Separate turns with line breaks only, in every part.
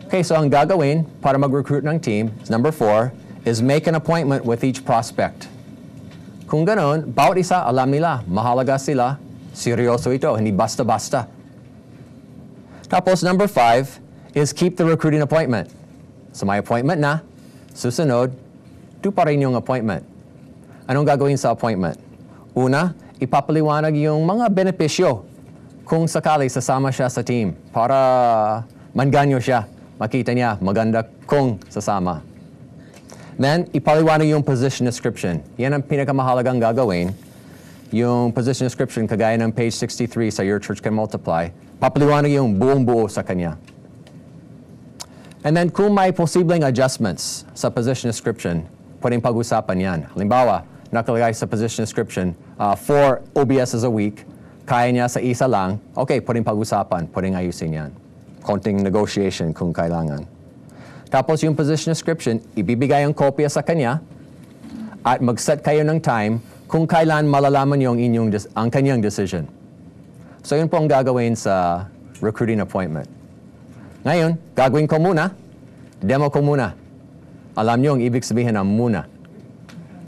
Okay, so ang gagawin para mag-recruit ng team, number 4, is make an appointment with each prospect. Kung ganon, bawat isa alam nila, mahalaga sila, seryoso ito, hindi basta-basta. Tapos number 5 is keep the recruiting appointment. So may appointment na, susunod, do pa rin yung appointment. Anong gagawin sa appointment? Una, ipapaliwanag yung mga benepisyo kung sakali sasama siya sa team para manganyo siya. Makita niya, maganda kung sasama. Then, ipaliwanag yung position description. Yan ang pinakamahalagang gagawin. Yung position description, kagaya ng page 63 sa Your Church Can Multiply, papaliwanag yung buong-buo sa kanya. And then, kung may posibleng adjustments sa position description, pwedeng pag-usapan yan. Halimbawa, nakalagay sa position description, 4 OBSs a week, kaya niya sa isa lang, okay, pwedeng pag-usapan, pwedeng ayusin yan. Konting negotiation kung kailangan. Tapos yung position description, ibibigay ang kopya sa kanya at mag-set kayo ng time kung kailan malalaman yung ang kanyang decision. So yun po ang gagawin sa recruiting appointment. Ngayon, gagawin ko muna, demo ko muna. Alam niyo ang ibig sabihin ng muna.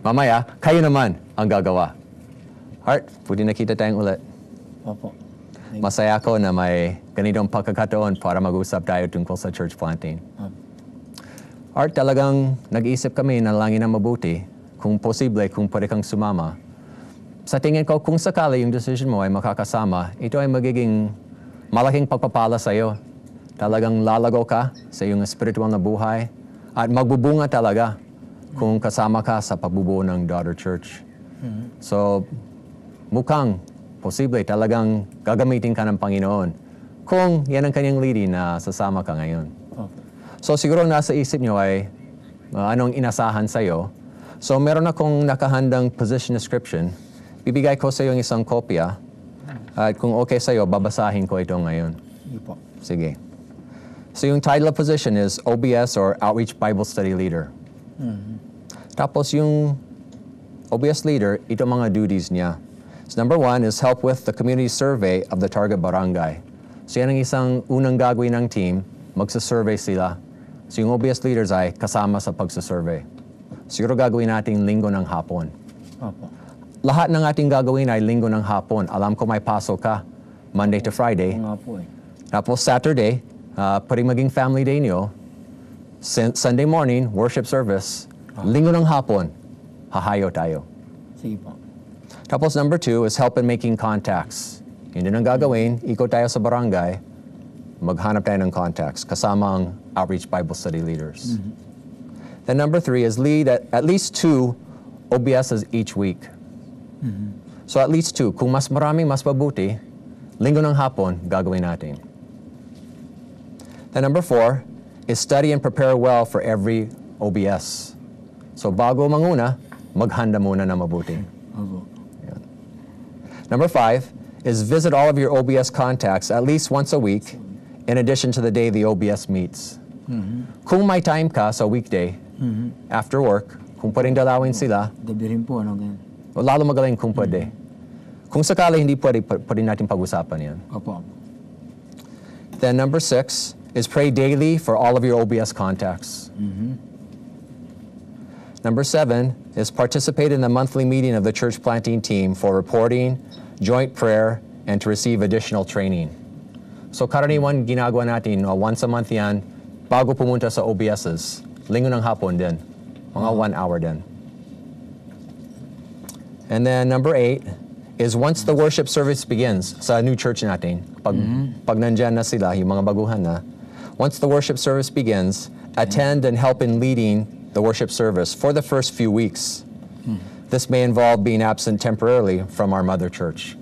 Mamaya, kayo naman ang gagawa. Art, pwede nakita tayong ulit.
Opo.
Masaya ko na may ganitong pagkakataon para mag-usap tayo tungkol sa church planting. Art, talagang nag-iisip kami na langin na mabuti, kung posible, kung pwede kang sumama. Sa tingin ko, kung sakali yung decision mo ay makakasama, ito ay magiging malaking pagpapala sa iyo. Talagang lalago ka sa iyong spiritual na buhay at magbubunga talaga kung kasama ka sa pagbubuo ng daughter church. So, mukhang posible talagang gagamitin ka ng Panginoon kung yan ang kanyang leading na sasama ka ngayon. So siguro nasa isip nyo ay anong inasahan sa'yo. So meron akong nakahandang position description. Bibigay ko sa iyo isang kopya. At kung okay sa'yo, babasahin ko ito ngayon. Sige. So yung title of position is OBS or Outreach Bible Study Leader. Tapos yung OBS leader, ito mga duties niya. So number 1 is help with the community survey of the target barangay. So yan ang isang unang gagawin ng team, magsasurvey sila. So yung OBS leaders ay kasama sa pagsasurvey. Siguro gagawin natin linggo ng hapon.
Opo.
Lahat ng ating gagawin ay linggo ng hapon. Alam ko may pasok ka, Monday to Friday.
Nga po eh.
Tapos Saturday, pwedeng maging family day niyo. Sunday morning, worship service. Linggo ng hapon, hahayo tayo.
Sige po.
Tapos number 2 is help in making contacts. Yun din ang gagawin, ikot tayo sa barangay, maghanap tayo ng contacts, kasama ang Outreach Bible Study leaders. Then number 3 is lead at least 2 OBSs each week. So at least 2. Kung mas marami, mas mabuti, linggo ng hapon, gagawin natin. Then number 4 is study and prepare well for every OBS. So bago manguna, maghanda muna na mabuti. Number 5 is visit all of your OBS contacts at least once a week in addition to the day the OBS meets. Kung may time ka sa weekday, after work, kung pwedeng dalawin sila,
Gabi rin po, ano ganyan.
lalo magaling kung pwede. Kung sakali hindi pwede natin pag-usapan yan.
Opo.
Then number 6 is pray daily for all of your OBS contacts. Number 7 is participate in the monthly meeting of the church planting team for reporting, joint prayer, and to receive additional training. So karaniwan ginagawa natin, once a month yan, bago pumunta sa OBSs, linggo ng hapon din, mga 1 hour din. And then number 8 is once the worship service begins sa new church natin, pag nandyan na sila, yung mga baguhan na, once the worship service begins, attend and help in leading the worship service for the first few weeks. This may involve being absent temporarily from our mother church.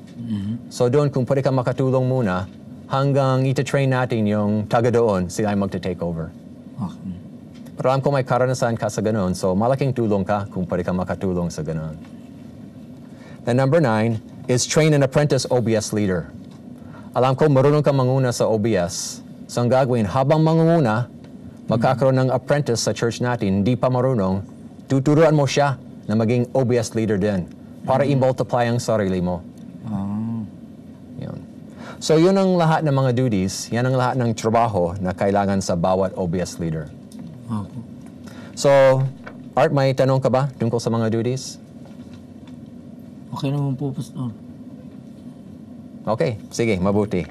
So doon, kung pwede ka makatulong muna, hanggang ita-train natin yung taga doon, sila ay magta-take over. Pero alam ko may karanasan ka sa ganoon, so malaking tulong ka kung pwede ka makatulong sa ganoon. Then number 9 is train an apprentice OBS leader. Alam ko marunong ka manguna sa OBS. So ang gagawin, habang mangunguna, magkakaroon ng apprentice sa church natin, hindi pa marunong, tuturuan mo siya na maging OBS leader din para i-multiply ang sarili mo. Yun. So yun ang lahat ng mga duties, yan ang lahat ng trabaho na kailangan sa bawat OBS leader.
Opo.
So, Art, may tanong ka ba tungkol sa mga duties?
Okay naman po, Pastor.
Okay, sige, mabuti.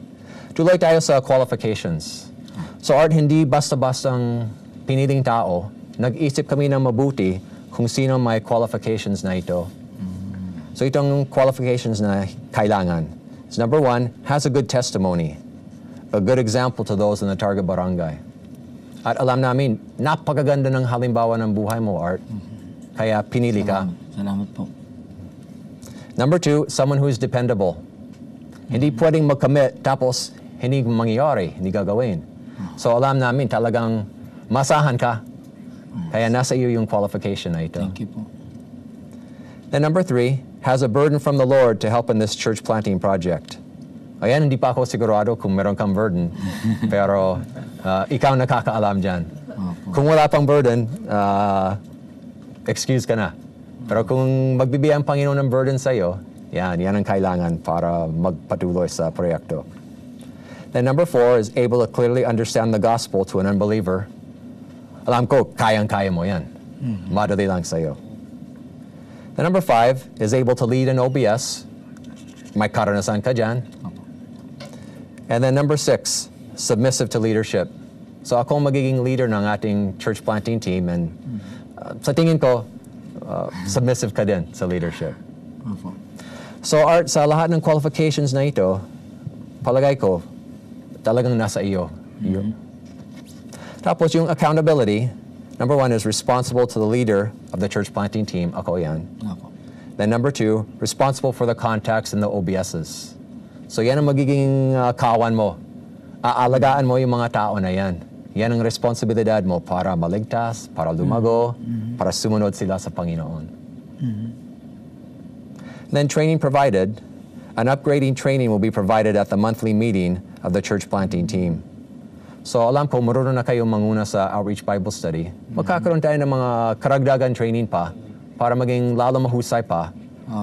Tuloy tayo sa qualifications. So Art, hindi basta-bastang piniling tao, nag-isip kami ng mabuti kung sino may qualifications na ito. So itong qualifications na kailangan. So number 1, has a good testimony. A good example to those in the target barangay. At alam namin, napakaganda ng halimbawa ng buhay mo, Art. Kaya pinili ka.
Salamat po.
Number 2, someone who is dependable. Hindi pwedeng mag-commit tapos hindi mangyayari, hindi gagawin. So alam namin talagang masahan ka. Kaya nasa iyo yung qualification na ito.
Thank you po.
Then number 3, has a burden from the Lord to help in this church planting project. Ayan, hindi pa ako sigurado kung meron kang burden. Pero ikaw nakakaalam dyan. Kung wala pang burden, excuse ka na. Pero kung magbibigay ang Panginoon ng burden sa iyo, yan ang kailangan para magpatuloy sa proyekto. Then number 4 is able to clearly understand the gospel to an unbeliever. Alam ko, kayang-kaya mo yan. Madali lang sa iyo. Then number 5 is able to lead an OBS. May karanasan ka dyan. And then number 6, submissive to leadership. So ako magiging leader ng ating church planting team and sa tingin ko, submissive ka din sa leadership. So Art, sa lahat ng qualifications na ito, palagay ko, talagang nasa iyo. Tapos yung accountability, number 1 is responsible to the leader of the church planting team. Ako yan. Then number 2, responsible for the contacts and the OBSs. So yan ang magiging kawan mo. Aalagaan mo yung mga tao na yan. Yan ang responsibilidad mo para maligtas, para lumago, para sumunod sila sa Panginoon. Then training provided. An upgrading training will be provided at the monthly meeting of the church planting team. So alam ko, marunong na kayong manguna sa Outreach Bible Study. Magkakaroon tayo ng mga karagdagan training pa para maging lalo mahusay pa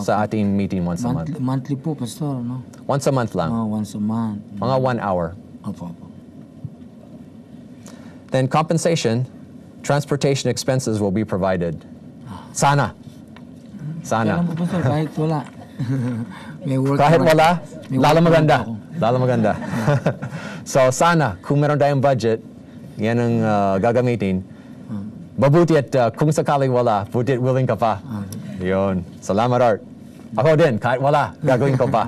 sa ating meeting once a month.
Monthly po, Pastor, no?
Once a month lang.
Once a month.
Mga 1 hour.
Opo.
Then compensation, transportation expenses will be provided. Sana. Sana.
Kailan po, Pastor, kahit wala. May work
Kahit
naman.
wala,
May
lalo
work
maganda.
naman ako.
Lalo maganda. So sana, kung meron tayong budget, yan ang gagamitin. Mabuti at kung sakaling wala, buti at willing ka pa. Yun. Salamat, Art. Ako din, kahit wala, gagawin ko pa.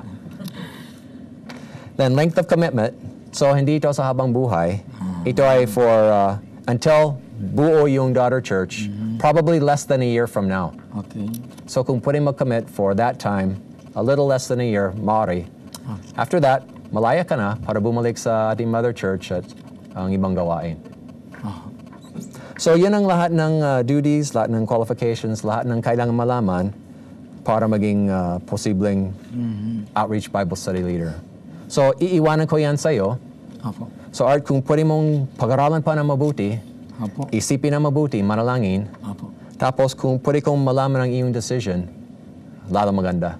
Then length of commitment. So hindi ito sa habang buhay. Ito ay for until buo yung daughter church, probably less than a year from now.
Okay.
So kung pwede mag-commit for that time, a little less than a year, maaari. After that, malaya ka na para bumalik sa ating mother church at ang ibang gawain. So yun ang lahat ng duties, lahat ng qualifications, lahat ng kailangan malaman para maging posibleng Outreach Bible Study leader. So iiwanan ko yan sa'yo.
Opo.
So Art, kung pwede mong pag-aralan pa na mabuti,
Opo.
isipin na mabuti, manalangin,
Opo.
tapos kung pwede kong malaman ang iyong decision, lalo maganda.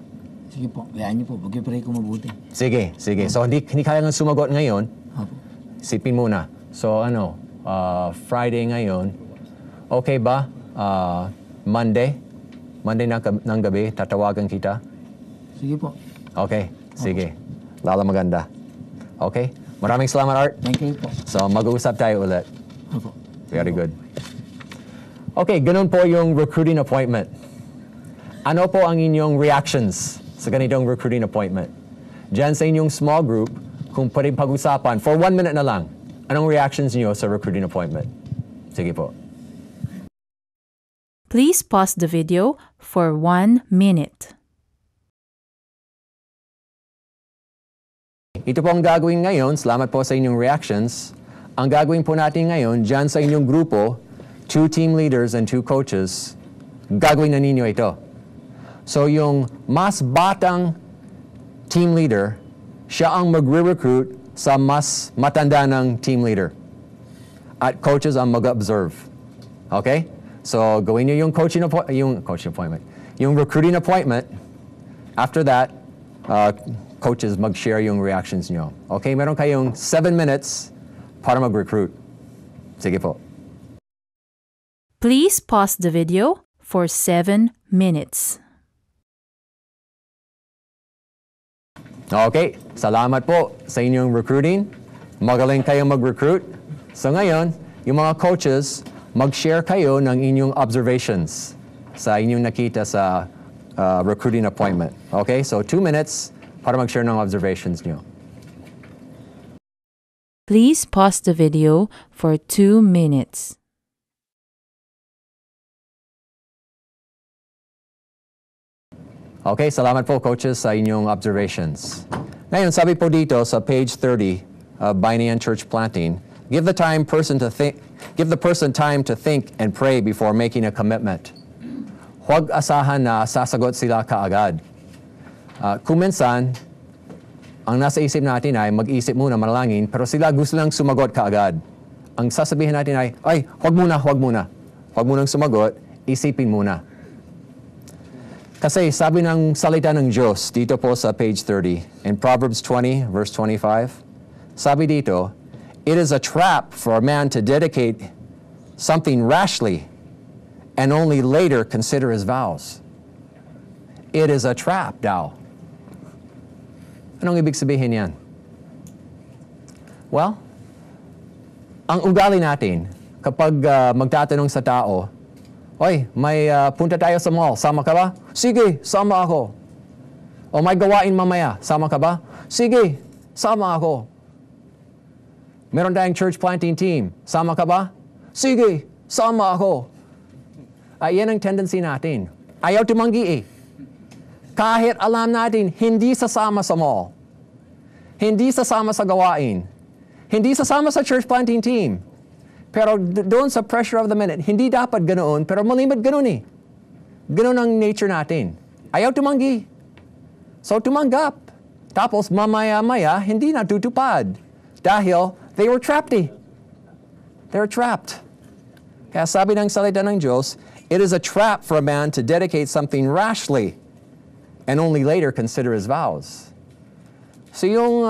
Sige po, kayaan niyo po. Pag-pray ko mabuti.
Sige, sige. So hindi kaya nga sumagot ngayon,
Opo.
isipin muna. So Friday ngayon, okay ba? Monday ng gabi, tatawagan kita?
Sige po.
Okay, sige. Lalo maganda. Okay? Maraming salamat, Art.
Thank you po.
So mag-uusap tayo ulit.
Opo.
Very good. Okay, ganun po yung recruiting appointment. Ano po ang inyong reactions sa ganitong recruiting appointment? Diyan sa inyong small group, kung pwedeng pag-usapan, for 1 minute na lang, anong reactions niyo sa recruiting appointment? Sige po.
Please pause the video for 1 minute.
Ito po ang gagawin ngayon. Salamat po sa inyong reactions. Ang gagawin po natin ngayon, dyan sa inyong grupo, 2 team leaders and 2 coaches, gagawin na ninyo ito. So yung mas batang team leader, siya ang magre-recruit sa mas matanda ng team leader. At coaches ang mag-observe. Okay? So gawin niyo yung coaching appointment. Yung recruiting appointment. After that, coaches mag-share yung reactions nyo. Okay, meron kayong 7 minutes para mag-recruit. Sige po.
Please pause the video for 7 minutes.
Okay, salamat po sa inyong recruiting. Magaling kayong mag-recruit. So ngayon, yung mga coaches, mag-share kayo ng inyong observations sa inyong nakita sa recruiting appointment. Okay, so 2 minutes para mag-share ng observations nyo.
Please pause the video for 2 minutes.
Okay, salamat po coaches sa inyong observations. Ngayon, sabi po dito sa page 30 of Bayanihan Church Planting, give the person time to think and pray before making a commitment. Huwag asahan na sasagot sila kaagad. Kung minsan, ang nasa isip natin ay mag-isip muna, manalangin, pero sila gusto lang sumagot kaagad. Ang sasabihin natin ay, huwag muna. Huwag munang sumagot, isipin muna. Kasi sabi ng salita ng Diyos dito po sa page 30, in Proverbs 20, verse 25, sabi dito, it is a trap for a man to dedicate something rashly and only later consider his vows. It is a trap daw. Anong ibig sabihin yan? Well, ang ugali natin, kapag magtatanong sa tao, oy, may punta tayo sa mall, sama ka ba? Sige, sama ako. O may gawain mamaya, sama ka ba? Sige, sama ako. Meron tayong church planting team, sama ka ba? Sige, sama ako. Yan ang tendency natin. Ayaw tumanggi eh. Kahit alam natin, hindi sasama sa mall. Hindi sasama sa gawain. Hindi sasama sa church planting team. Pero doon sa pressure of the minute, hindi dapat ganoon, pero malimit ganoon eh. Ganoon ang nature natin. Ayaw tumanggi. So tumanggap. Tapos mamaya-maya, hindi natutupad. Dahil they were trapped eh. They were trapped. Kaya sabi ng salita ng Diyos, it is a trap for a man to dedicate something rashly and only later consider his vows. So yung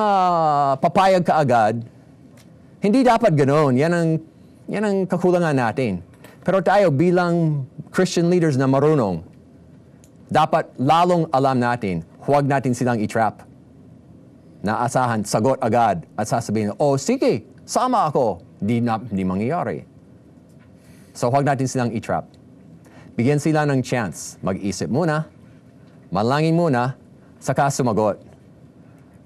papayag ka agad, hindi dapat ganoon. Yan ang kakulangan natin. Pero tayo bilang Christian leaders na marunong, dapat lalong alam natin, huwag natin silang i-trap. Naasahan, sagot agad at sasabihin, oh sige, sama ako. Di mangyayari. So huwag natin silang i-trap. Bigyan sila ng chance. Mag-isip muna, manalangin muna, saka sumagot.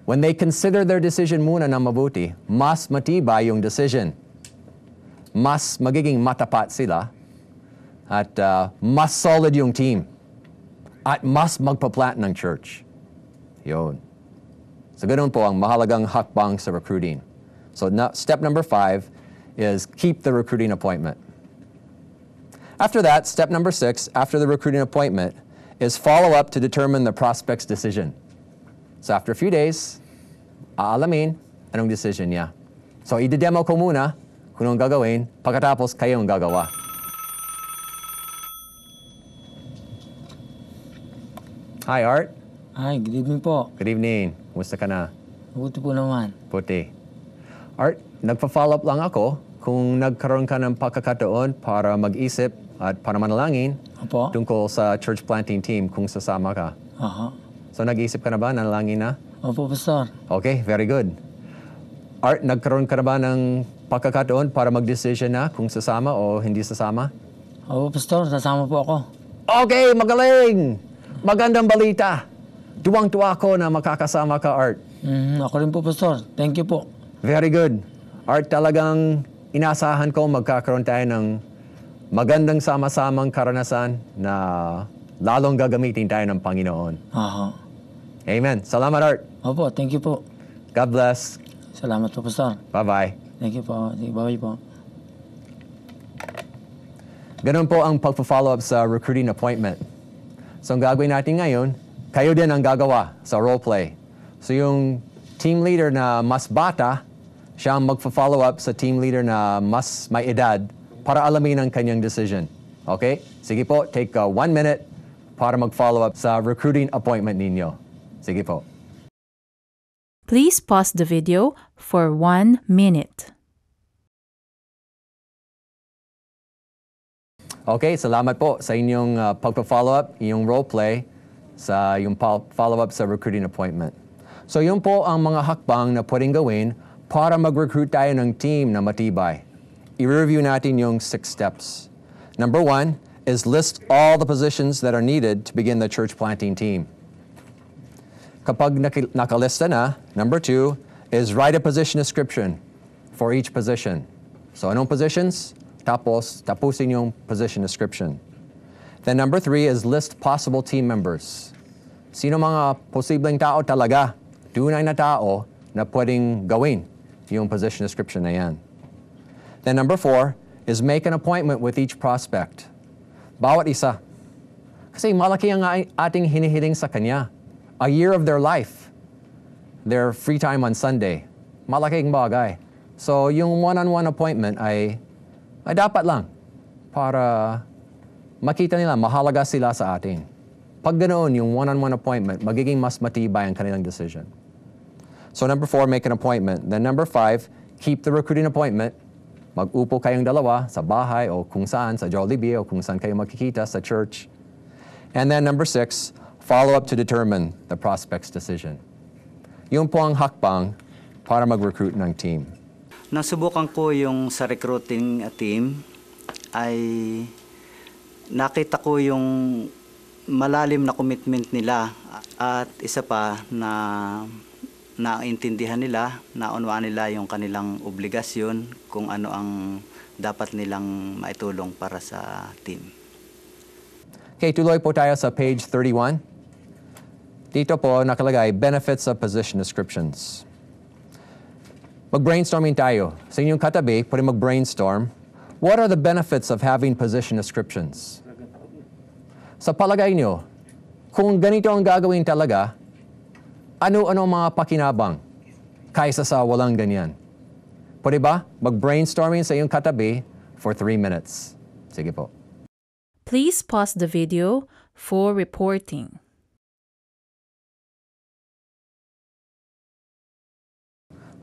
When they consider their decision muna na mabuti, mas matibay yung decision. Mas magiging matapat sila at mas solid yung team at mas magpa-plant ng church. Yun. So ganoon po ang mahalagang hakbang sa recruiting. So step number 5 is keep the recruiting appointment. After that, step number 6, after the recruiting appointment, is follow up to determine the prospect's decision. So after a few days, aalamin anong decision niya. So i-demo ko muna kung anong gagawin, pagkatapos kayong gagawa. Hi, Art.
Hi, good evening po.
Good evening. Kumusta ka na?
Mabuti po naman.
Puti. Art, nagpa-follow up lang ako kung nagkaroon ka ng pagkakataon para mag-isip at para manalangin
Opo.
tungkol sa church planting team kung sasama ka.
Aha.
So nag-isip ka na ba? Nanalangin na?
Opo, Pastor.
Okay, very good. Art, nagkaroon ka na ba ng pagkakataon para mag-decision na kung sasama o hindi sasama?
Opo, Pastor. Sasama po ako.
Okay, magaling! Magandang balita. Tuwang-tuwa ko na makakasama ka, Art.
Ako rin po, Pastor. Thank you po.
Very good. Art, talagang inasahan ko magkakaroon tayo ng magandang sama-samang karanasan na lalong gagamitin tayo ng Panginoon.
Aha.
Amen. Salamat, Art.
Opo, thank you po.
God bless.
Salamat po, Pastor.
Bye-bye.
Thank you po. Bye-bye po.
Ganun po ang pagpa-follow up sa recruiting appointment. So ang gagawin natin ngayon, kayo din ang gagawa sa role play. So yung team leader na mas bata, siya ang magpa-follow up sa team leader na mas may edad para alamin ang kanyang decision. Okay? Sige po, take 1 minute para mag-follow up sa recruiting appointment ninyo. Sige po.
Please pause the video for 1 minute.
Okay, salamat po sa inyong pagpa-follow up, inyong role play sa yung follow up sa recruiting appointment. So yun po ang mga hakbang na pwedeng gawin para mag-recruit tayo ng team na matibay. I-review natin yung 6 steps. Number 1 is list all the positions that are needed to begin the church planting team. Kapag nakalista na, number 2 is write a position description for each position. So anong positions? Tapusin yung position description. Then number 3 is list possible team members. Sino mga posibleng tao talaga, tunay na tao na pwedeng gawin yung position description na yan. Then number 4 is make an appointment with each prospect. Bawat isa. Kasi malaki ang ating hinihiling sa kanya. A year of their life. Their free time on Sunday. Malaking bagay. So yung one-on-one appointment ay dapat lang para makita nila mahalaga sila sa atin. Pag ganoon yung one-on-one appointment, magiging mas matibay ang kanilang decision. So number 4, make an appointment. Then number 5, keep the recruiting appointment. Mag-upo kayong dalawa sa bahay o kung saan, sa Jollibee o kung saan kayo makikita sa church. And then number 6, follow up to determine the prospect's decision. Yun po ang hakbang para mag-recruit ng team.
Nasubukan ko yung sa recruiting team ay nakita ko yung malalim na commitment nila at isa pa na naintindihan nila, naunawaan nila yung kanilang obligasyon kung ano ang dapat nilang maitulong para sa team.
Okay, tuloy po tayo sa page 31. Dito po nakalagay, benefits of position descriptions. Mag-brainstorming tayo. Sa inyong katabi, pwede mag-brainstorm. What are the benefits of having position descriptions? Sa palagay nyo, kung ganito ang gagawin talaga, ano-ano mga pakinabang kaysa sa walang ganyan? Pwede ba mag-brainstorming sa iyong katabi for 3 minutes? Sige po.
Please pause the video for reporting.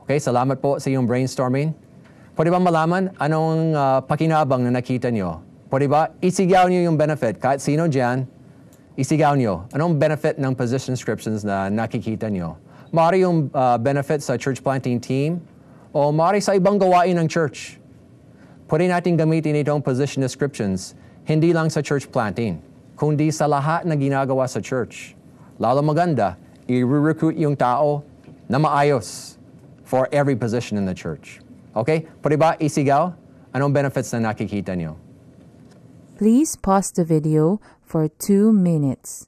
Okay, salamat po sa iyong brainstorming. Pwede ba malaman anong pakinabang na nakita nyo? Pwede ba isigaw nyo yung benefit? Kahit sino dyan, isigaw nyo. Anong benefit ng position descriptions na nakikita nyo? Maaari yung benefit sa church planting team o maaari sa ibang gawain ng church. Pwede natin gamitin itong position descriptions hindi lang sa church planting, kundi sa lahat na ginagawa sa church. Lalo maganda, i-recruit yung tao na maayos for every position in the church. Okay? Pwede ba isigaw? Anong benefits na nakikita nyo?
Please pause the video for 2 minutes.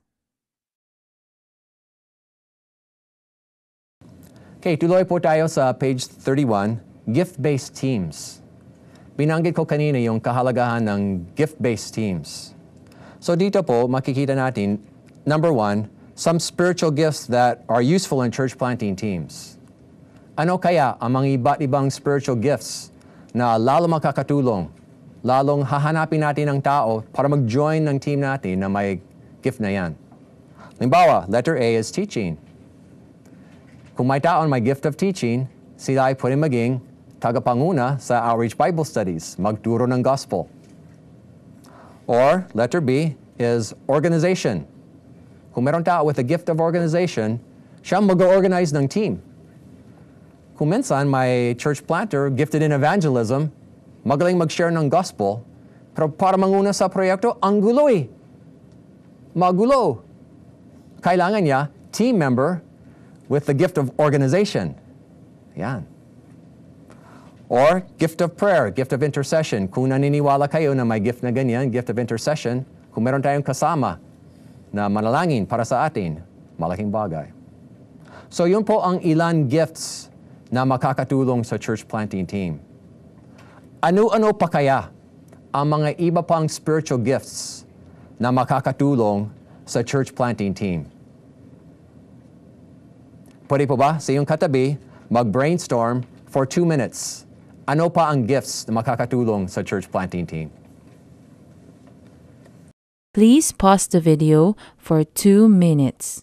Okay, tuloy po tayo sa page 31, gift-based teams. Binanggit ko kanina yung kahalagahan ng gift-based teams. So dito po, makikita natin, number 1, some spiritual gifts that are useful in church planting teams. Ano kaya ang mga iba't ibang spiritual gifts na lalo makakatulong, lalong hahanapin natin ng tao para mag-join ng team natin na may gift na yan? Halimbawa, letter A is teaching. Kung may tao may gift of teaching, sila ay pwede maging tagapanguna sa outreach Bible studies, magturo ng gospel. Or, letter B is organization. Kung meron tao with a gift of organization, siya mag-organize ng team. Kung minsan may church planter gifted in evangelism, magaling mag-share ng gospel, pero para manguna sa proyekto, ang gulo eh. Magulo. Kailangan niya, team member with the gift of organization. Yan. Or gift of prayer, gift of intercession. Kung naniniwala kayo na may gift na ganyan, gift of intercession, kung meron tayong kasama na manalangin para sa atin, malaking bagay. So yun po ang ilan gifts na makakatulong sa church planting team. Ano-ano pa kaya ang mga iba pang spiritual gifts na makakatulong sa church planting team? Pwede po ba sa iyong katabi mag-brainstorm for 2 minutes? Ano pa ang gifts na makakatulong sa church planting team?
Please pause the video for 2 minutes.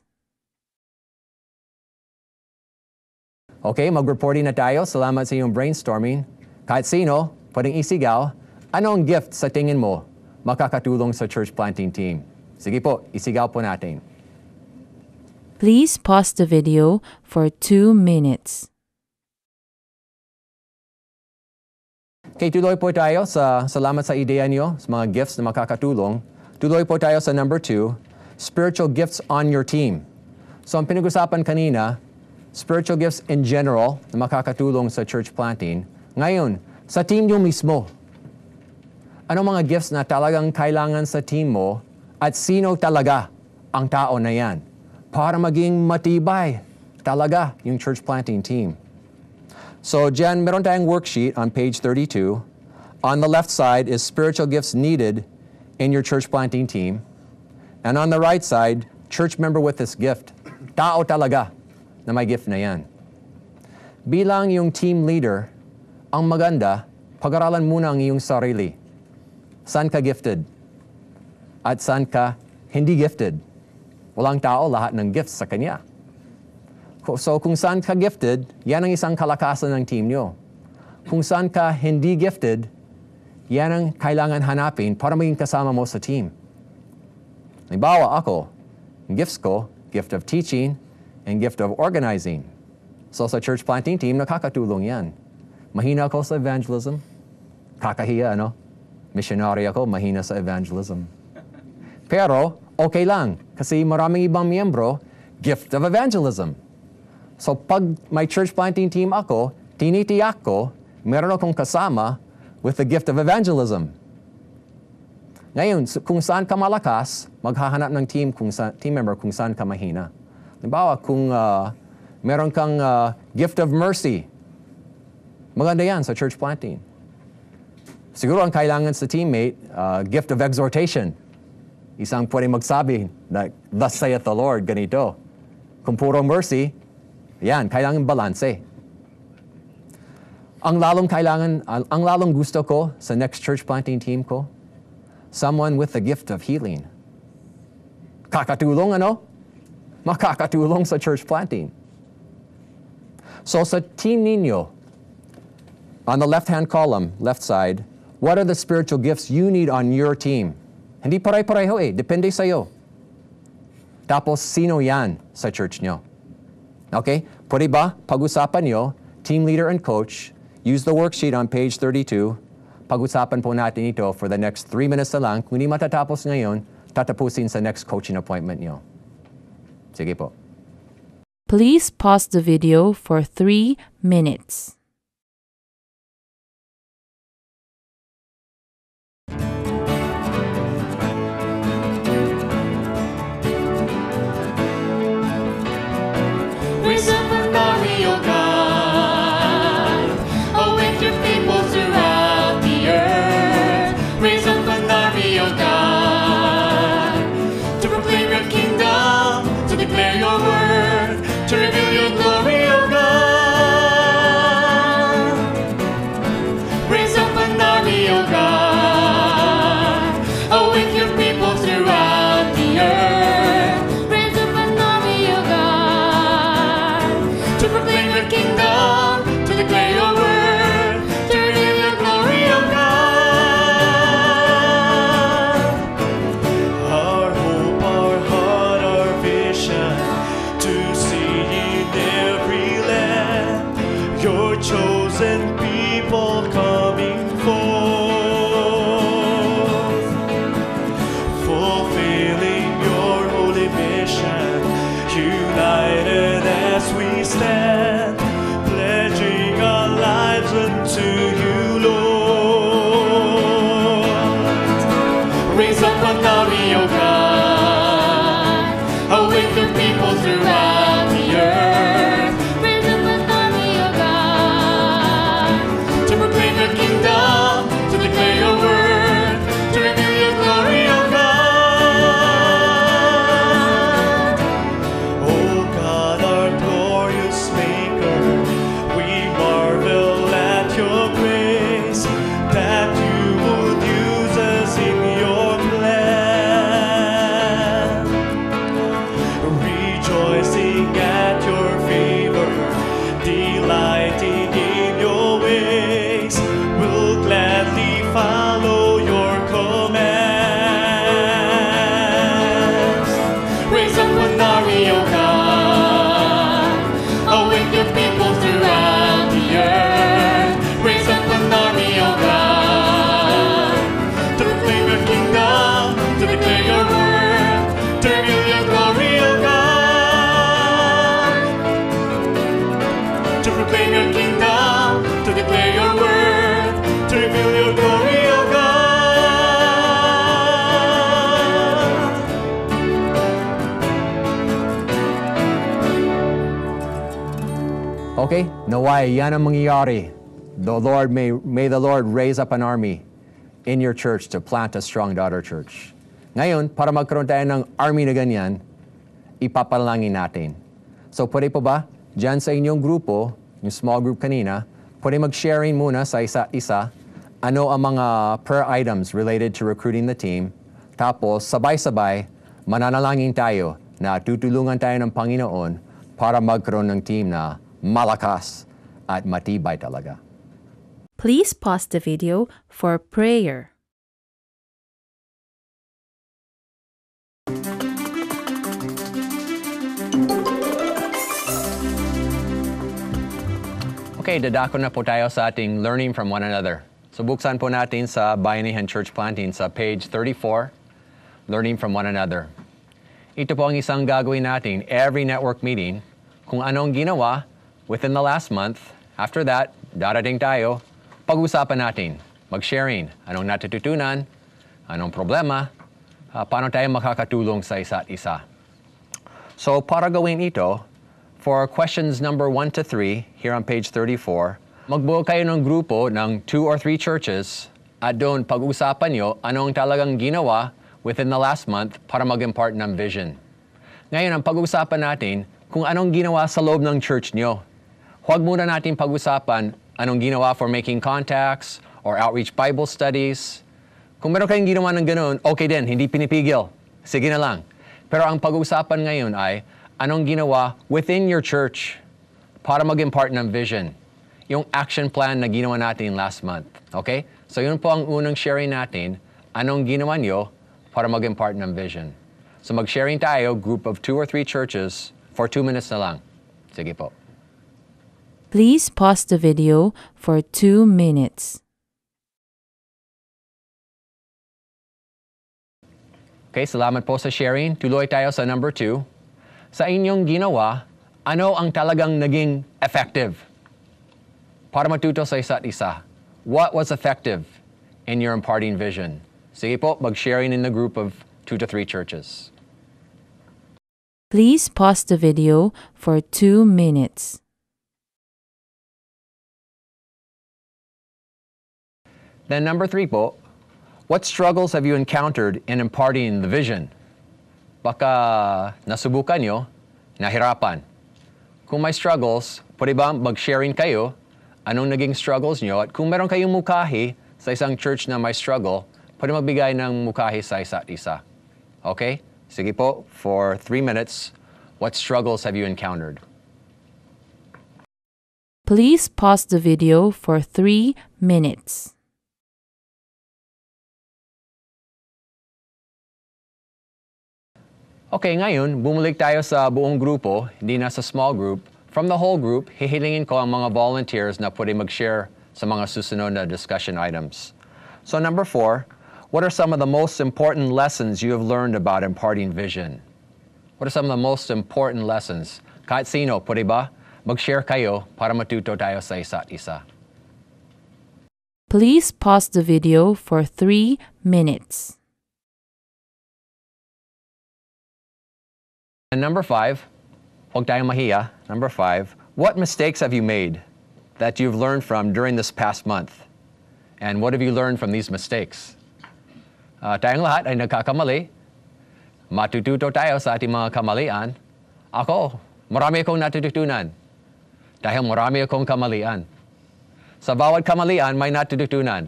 Okay, mag-reporting na tayo. Salamat sa iyong brainstorming. Kahit sino, pwedeng isigaw, anong gift sa tingin mo makakatulong sa church planting team? Sige po, isigaw po natin.
Please pause the video for 2 minutes.
Okay, tuloy po tayo sa salamat sa ideya niyo, sa mga gifts na makakatulong. Tuloy po tayo sa number 2, spiritual gifts on your team. So ang pinag-usapan kanina, spiritual gifts in general na makakatulong sa church planting. Ngayon, sa team niyo mismo, anong mga gifts na talagang kailangan sa team mo at sino talaga ang tao na yan para maging matibay talaga yung church planting team? So, Jen, meron tayong worksheet on page 32. On the left side is spiritual gifts needed in your church planting team. And on the right side, church member with this gift. Tao talaga na may gift na yan. Bilang yung team leader, ang maganda, pag-aralan muna ang iyong sarili. Saan ka gifted? At saan ka hindi gifted? Walang tao lahat ng gifts sa kanya. So kung saan ka gifted, yan ang isang kalakasan ng team nyo. Kung saan ka hindi gifted, yan ang kailangan hanapin para maging kasama mo sa team. Halimbawa ako, gifts ko, gift of teaching and gift of organizing. So sa church planting team, nakakatulong yan. Mahina ako sa evangelism. Kakahiya, ano? Missionary ako, mahina sa evangelism. Pero, okay lang. Kasi maraming ibang miyembro, gift of evangelism. So pag may church planting team ako, tinitiyak ko, meron akong kasama with the gift of evangelism. Ngayon, kung saan ka malakas, maghahanap ng team member kung saan ka mahina. Halimbawa, kung meron kang gift of mercy, maganda yan sa church planting. Siguro ang kailangan sa teammate, gift of exhortation. Isang pwede magsabi na, thus saith the Lord, ganito. Kung puro mercy, yan, kailangan balanse. Ang lalong gusto ko sa next church planting team ko, someone with the gift of healing. Kakatulong, ano? Makakatulong sa church planting. So sa team ninyo, on the left-hand column, left side, what are the spiritual gifts you need on your team? Hindi pareho eh, depende sa'yo. Tapos, sino yan sa church nyo? Okay? Pwede ba pag-usapan nyo, team leader and coach, use the worksheet on page 32. Pag-usapan po natin ito for the next 3 minutes na lang. Kung hindi matatapos ngayon, tatapusin sa next coaching appointment nyo. Sige po.
Please pause the video for 3 minutes.
Raise up an army, O God. Awake your people throughout the earth. Raise up an army, O God, to proclaim your kingdom, to declare your word, to reveal your glory, O God. Raise up an army, O God. Awake your people throughout the earth. Raise up an army, O God, to proclaim your kingdom, to declare your word, to reveal your glory, O God.
Our hope, our heart, our vision, to see in every land your chosen people coming forth, fulfilling your holy mission, united as we stand, pledging our lives unto you, Lord.
Raise up an army, O God. Awake your people throughout the earth. Raise up an army, O God, to proclaim your kingdom, to declare your word, to reveal your glory, O God.
Oh God, our glorious Maker, we marvel at your grace, that you would use us in your plan. Rejoice
Okay? Naway, yan ang mangyayari. May the Lord raise up an army in your church to plant a strong daughter church. Ngayon, para magkaroon tayo ng army na ganyan, ipapanalangin natin. So, pwede po ba, dyan sa inyong grupo, yung small group kanina, pwede mag-sharing muna sa isa't isa, ano ang mga prayer items related to recruiting the team. Tapos, sabay-sabay, mananalangin tayo na tutulungan tayo ng Panginoon para magkaroon ng team na malakas at matibay talaga.
Please pause the video for prayer.
Okay, dadako na po tayo sa ating learning from one another. So buksan po natin sa Bayanihan Church Planting sa page 34, learning from one another. Ito po ang isang gagawin natin every network meeting, kung anong ginawa within the last month. After that, darating tayo, pag-usapan natin, mag-sharing, anong natututunan, anong problema, paano tayo makakatulong sa isa't isa. So para gawin ito, for questions number 1 to 3, here on page 34, magbuo kayo ng grupo ng 2 or 3 churches at doon pag-usapan nyo anong talagang ginawa within the last month para mag-impart ng vision. Ngayon, ang pag-usapan natin kung anong ginawa sa loob ng church nyo. Huwag muna natin pag-usapan anong ginawa for making contacts or outreach Bible studies. Kung meron kayong ginawa ng ganoon, okay din, hindi pinipigil. Sige na lang. Pero ang pag-usapan ngayon ay anong ginawa within your church para mag-impart ng vision. Yung action plan na ginawa natin last month. Okay? So yun po ang unang sharing natin, anong ginawa nyo para mag-impart ng vision. So mag-sharing tayo, group of 2 or 3 churches, for 2 minutes na lang. Sige po.
Please pause the video for 2 minutes.
Okay, salamat po sa sharing. Tuloy tayo sa number 2. Sa inyong ginawa, ano ang talagang naging effective? Para matuto sa isa't isa. What was effective in your imparting vision? Sige po, mag-sharing in the group of 2 to 3 churches.
Please pause the video for 2 minutes.
Then number 3 po, what struggles have you encountered in imparting the vision? Baka nasubukan nyo, nahirapan. Kung may struggles, pwede ba mag-sharing kayo anong naging struggles nyo? At kung meron kayong mukahi sa isang church na may struggle, pwede magbigay ng mukahi sa isa't isa. Okay? Sige po, for 3 minutes, what struggles have you encountered?
Please pause the video for 3 minutes.
Okay, ngayon, bumalik tayo sa buong grupo, hindi na sa small group. From the whole group, hihilingin ko ang mga volunteers na pwede mag-share sa mga susunod na discussion items. So number 4, what are some of the most important lessons you have learned about imparting vision? What are some of the most important lessons? Kahit sino, pwede ba? Mag-share kayo para matuto tayo sa isa't isa.
Please pause the video for 3 minutes.
And number 5, huwag tayong mahiya. Number 5, what mistakes have you made that you've learned from during this past month? And what have you learned from these mistakes? Tayong lahat ay nagkakamali. Matututo tayo sa ating mga kamalian. Ako, marami akong natututunan. Dahil marami akong kamalian. Sa bawat kamalian, may natututunan.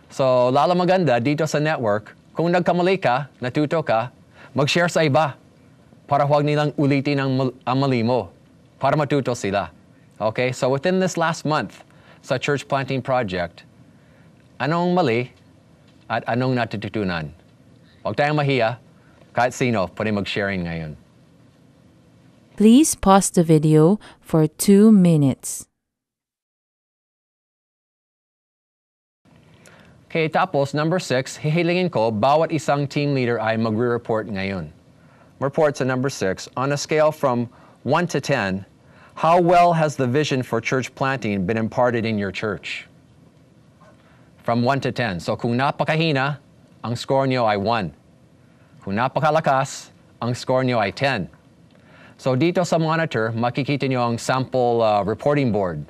So, lalo maganda dito sa network, kung nagkamali ka, natuto ka, mag-share sa iba. Para huwag nilang ulitin ang mali mo, para matuto sila. Okay, so within this last month sa Church Planting Project, anong mali at anong natututunan? Huwag tayong mahiya, kahit sino pwede mag-sharing ngayon.
Please pause the video for 2 minutes.
Okay, tapos number 6, hihilingin ko bawat isang team leader ay magre-report ngayon. Reports at number 6, on a scale from 1 to 10, how well has the vision for church planting been imparted in your church? From 1 to 10. So kung napakahina, ang score nyo ay 1. Kung napakalakas, ang score nyo ay 10. So dito sa monitor, makikita nyo ang sample reporting board.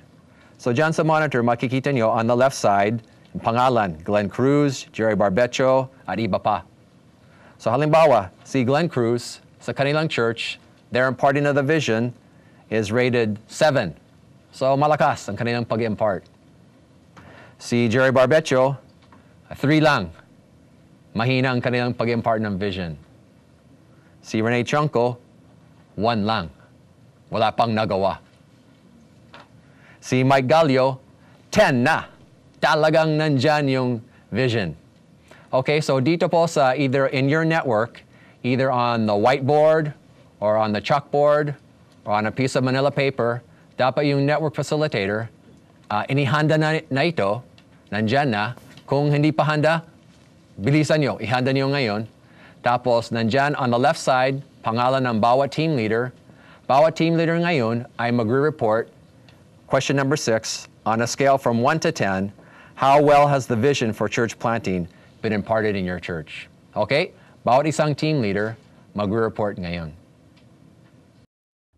So dyan sa monitor, makikita nyo on the left side, yung pangalan, Glenn Cruz, Jerry Barbecho, at iba pa. So halimbawa, si Glenn Cruz, sa kanilang church, their imparting of the vision is rated 7. So malakas ang kanilang pag-impart. Si Jerry Barbecho, 3 lang. Mahina ang kanilang pag-impart ng vision. Si Rene Chonko, 1 lang. Wala pang nagawa. Si Mike Gallio, 10 na. Talagang nandyan yung vision. Okay, so dito po sa either in your network, either on the whiteboard or on the chalkboard or on a piece of manila paper, dapat yung network facilitator, inihanda na ito, nandyan na. Kung hindi pa handa, bilisan nyo, ihanda nyo ngayon. Tapos, nandyan on the left side, pangalan ng bawat team leader. Bawat team leader ngayon ay magre-report, question number 6, on a scale from 1 to 10, how well has the vision for church planting been imparted in your church? Okay? Bawat isang team leader, magre-report ngayon.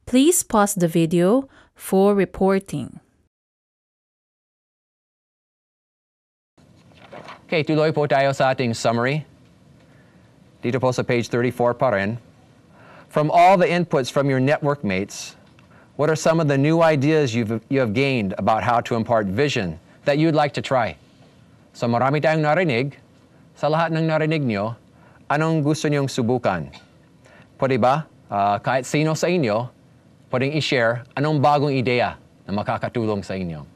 Please pause the video for reporting.
Okay, tuloy po tayo sa ating summary. Dito po sa page 34 pa rin. From all the inputs from your network mates, what are some of the new ideas you have gained about how to impart vision that you'd like to try? So marami tayong narinig. Sa lahat ng narinig nyo, anong gusto nyong subukan? Pwede ba, kahit sino sa inyo, pwedeng i-share anong bagong ideya na makakatulong sa inyo?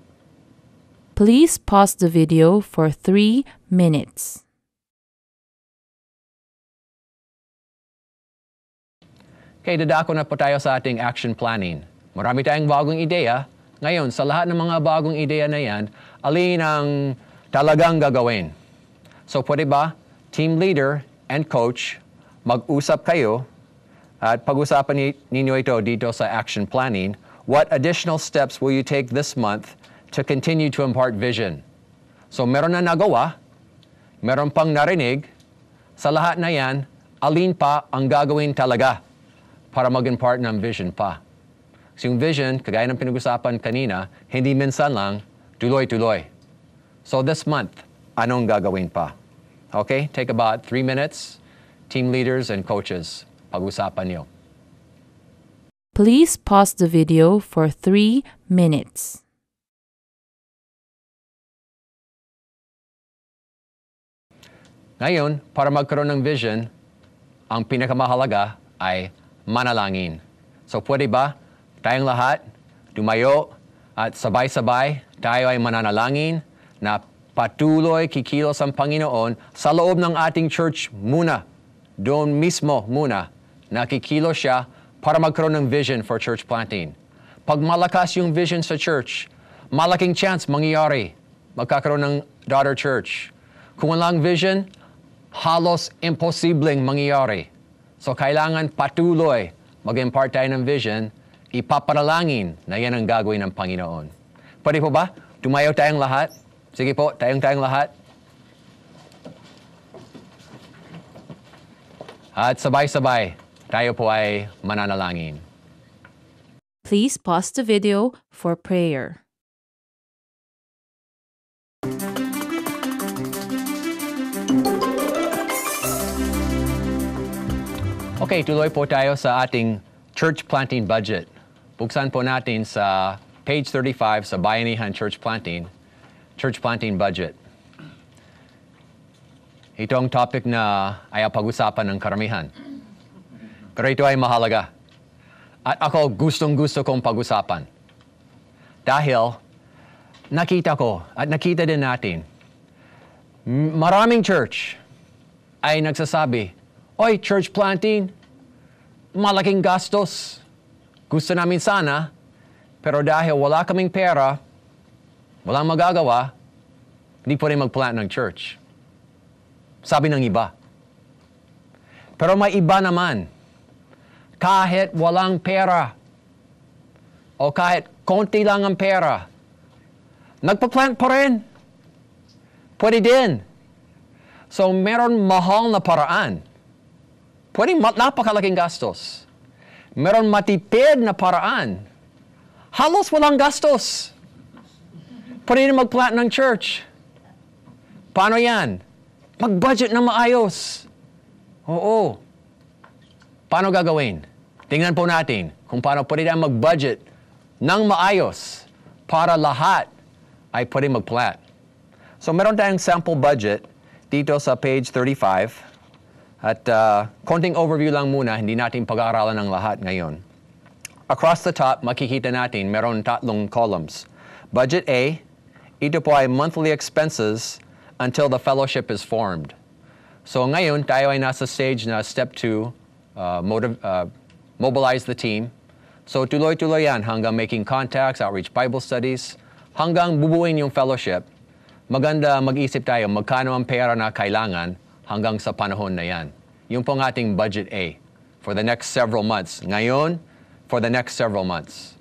Please pause the video for 3 minutes.
Okay, dadako na po tayo sa ating action planning. Marami tayong bagong ideya. Ngayon, sa lahat ng mga bagong ideya na yan, alin ang talagang gagawin? So pwede ba, team leader and coach, mag-usap kayo at pag-usapan ninyo ito dito sa action planning. What additional steps will you take this month to continue to impart vision? So meron na nagawa, meron pang narinig, sa lahat na yan, alin pa ang gagawin talaga para mag-impart ng vision pa. Kasi yung vision, kagaya ng pinag-usapan kanina, hindi minsan lang, tuloy-tuloy. So this month, anong gagawin pa? Okay, take about 3 minutes, team leaders and coaches, pag-usapan nyo.
Please pause the video for 3 minutes.
Ngayon, para magkaroon ng vision, ang pinakamahalaga ay manalangin. So pwede ba tayong lahat tumayo at sabay-sabay tayo ay mananalangin na patuloy kikilos ang Panginoon sa loob ng ating church muna. Doon mismo muna nakikilos siya para magkaroon ng vision for church planting. Pag malakas yung vision sa church, malaking chance mangyayari magkakaroon ng daughter church. Kung walang vision, halos imposibleng mangyayari. So kailangan patuloy mag-impart tayo ng vision, ipapanalangin na yan ang gagawin ng Panginoon. Pwede po ba? Tumayo tayong lahat. Sige po, tayong lahat. At sabay-sabay, tayo po ay mananalangin.
Please pause the video for prayer.
Okay, tuloy po tayo sa ating church planting budget. Buksan po natin sa page 35 sa Bayanihan Church Planting, church planting budget. Ito ang topic na ayaw pag-usapan ng karamihan. Pero ito ay mahalaga. At ako gustong-gusto kong pag-usapan. Dahil nakita ko at nakita din natin, maraming church ay nagsasabi, "Oy, church planting, malaking gastos. Gusto namin sana, pero dahil wala kaming pera, walang magagawa, hindi pwede mag-plant ng church." Sabi ng iba. Pero may iba naman, kahit walang pera, o kahit konti lang ang pera, nagpa-plant pa rin. Pwede din. So meron mahal na paraan. Pwede napakalaking gastos. Meron matipid na paraan. Halos walang gastos. Pwede na mag-plant ng church. Paano yan? Mag-budget na maayos. Oo. Paano gagawin? Tingnan po natin kung paano pwede na mag-budget ng maayos para lahat ay pwede mag-plant. So meron tayong sample budget dito sa page 35. At konting overview lang muna, hindi natin pag-aaralan ng lahat ngayon. Across the top, makikita natin meron 3 columns. Budget A, ito po ay monthly expenses until the fellowship is formed. So ngayon, tayo ay nasa stage na step 2, mobilize the team. So tuloy-tuloy yan hanggang making contacts, outreach Bible studies, hanggang bubuin yung fellowship. Maganda mag-isip tayo magkano ang pera na kailangan hanggang sa panahon na yan. Yung pong ating budget A for the next several months. Ngayon, for the next several months.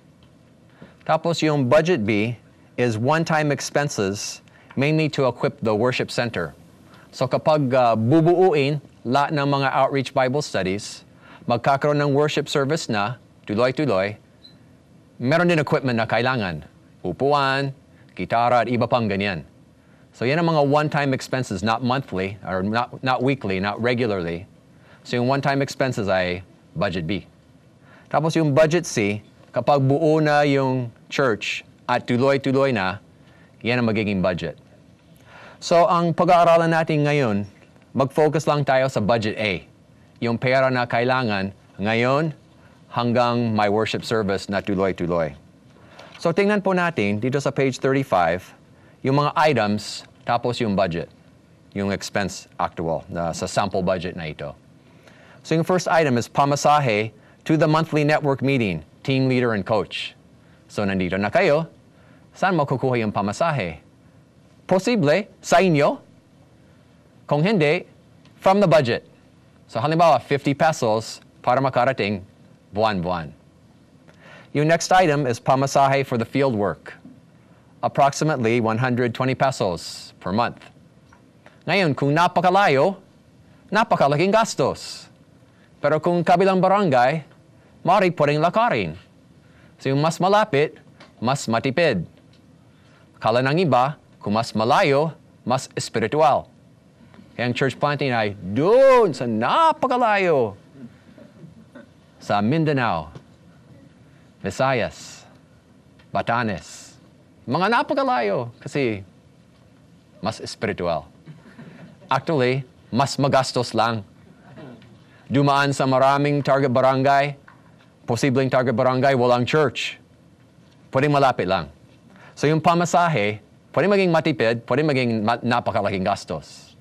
Tapos yung budget B is one-time expenses mainly to equip the worship center. So kapag bubuuin lahat ng mga outreach Bible studies, magkakaroon ng worship service na, tuloy-tuloy, meron din equipment na kailangan. Upuan, gitara, at iba pang ganyan. So yan ang mga one-time expenses, not monthly, or not weekly, not regularly. So yung one-time expenses ay budget B. Tapos yung budget C, kapag buo na yung church at tuloy-tuloy na, yan ang magiging budget. So ang pag-aaralan natin ngayon, mag-focus lang tayo sa budget A. Yung pera na kailangan ngayon hanggang my worship service na tuloy-tuloy. So tingnan po natin dito sa page 35, yung mga items, tapos yung budget, yung expense actual sa sample budget na ito. So yung first item is pamasahe to the monthly network meeting, team leader and coach. So nandito na kayo, saan makukuha yung pamasahe? Posible sa inyo, kung hindi, from the budget. So halimbawa, 50 pesos para makarating buwan-buwan. Yung next item is pamasahe for the field work. Approximately 120 pesos per month. Ngayon, kung napakalayo, napakalaking gastos. Pero kung kabilang barangay, maaari pwedeng lakarin. So yung mas malapit, mas matipid. Kala ng iba, kung mas malayo, mas espiritual. Kaya ang church planting ay doon sa napakalayo. Sa Mindanao, Visayas, Batanes. Mga napakalayo kasi mas espiritual. Actually, mas magastos lang. Dumaan sa maraming target barangay, posibleng target barangay, walang church. Pwedeng malapit lang. So yung pamasahe, pwedeng maging matipid, pwedeng maging napakalaking gastos.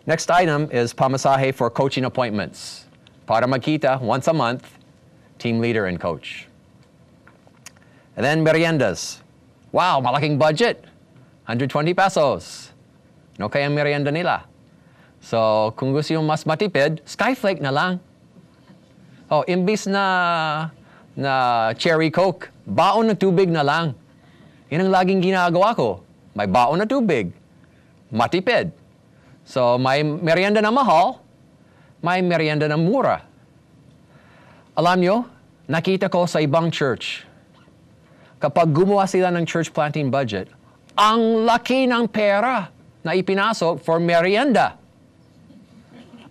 Next item is pamasahe for coaching appointments. Para magkita once a month, team leader and coach. And then meriendas. Wow, malaking budget. 120 pesos. No kaya ang merienda nila. So, kung gusto yung mas matipid, Skyflake na lang. Oh, imbis na cherry coke, baon na tubig na lang. Yan ang laging ginagawa ko. May baon na tubig. Matipid. So, may merienda na mahal, may merienda na mura. Alam nyo, nakita ko sa ibang church, kapag gumawa sila ng church planting budget, ang laki ng pera na ipinasok for merienda.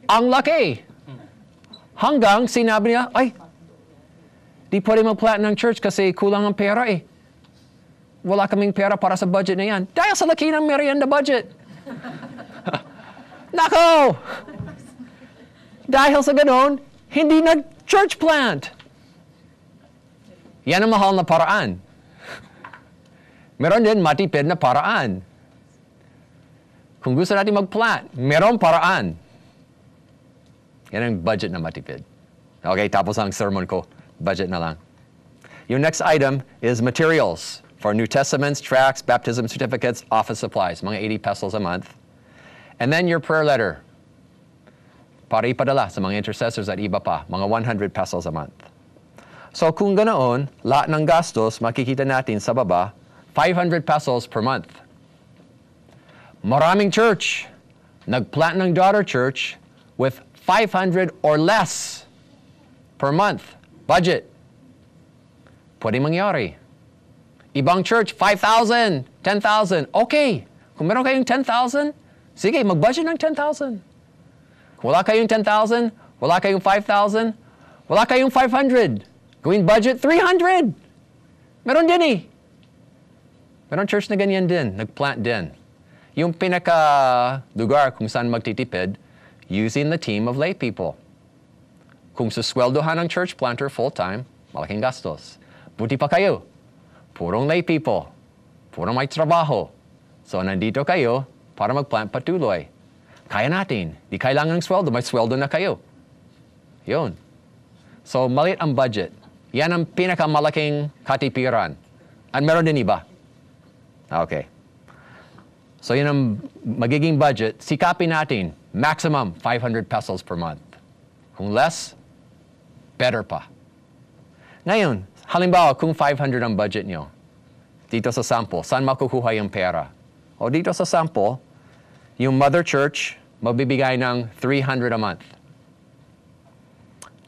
Ang laki. Hanggang sinabi niya, ay, di pwede mag-plant ng church kasi kulang ang pera eh. Wala kaming pera para sa budget na yan. Dahil sa laki ng merienda budget. Nako! Dahil sa ganon, hindi nag-church plant. Yan ang mahal na paraan. Meron din matipid na paraan. Kung gusto natin mag-plant, meron paraan. Yan ang budget na matipid. Okay, tapos ang sermon ko. Budget na lang. Your next item is materials for New Testaments, tracts, baptism certificates, office supplies. Mga 80 pesos a month. And then your prayer letter. Para ipadala sa mga intercessors at iba pa. Mga 100 pesos a month. So kung ganoon, lahat ng gastos, makikita natin sa baba, 500 pesos per month. Maraming church, nagplant ng daughter church with 500 or less per month. Budget. Pwede mangyari. Ibang church, 5,000, 10,000. Okay. Kung meron kayong 10,000, sige, mag-budget ng 10,000. Kung wala kayong 10,000, wala kayong 5,000, wala kayong 500. Gawin budget 300. Meron din eh. Meron church na ganyan din, nag-plant din. Yung pinaka-lugar kung saan magtitipid, using the team of lay people. Kung susweldohan ng church planter full-time, malaking gastos. Buti pa kayo, purong lay people, purong may trabaho. So nandito kayo para mag-plant patuloy. Kaya natin. Di kailangan ng sweldo, may sweldo na kayo. Yun. So maliit ang budget. Yan ang pinakamalaking katipiran. At meron din iba. Okay. So yun ang magiging budget. Sikapin natin, maximum 500 pesos per month. Kung less, better pa. Ngayon, halimbawa, kung 500 ang budget nyo, dito sa sample, saan makukuha yung pera? O dito sa sample, yung mother church, magbibigay ng 300 a month.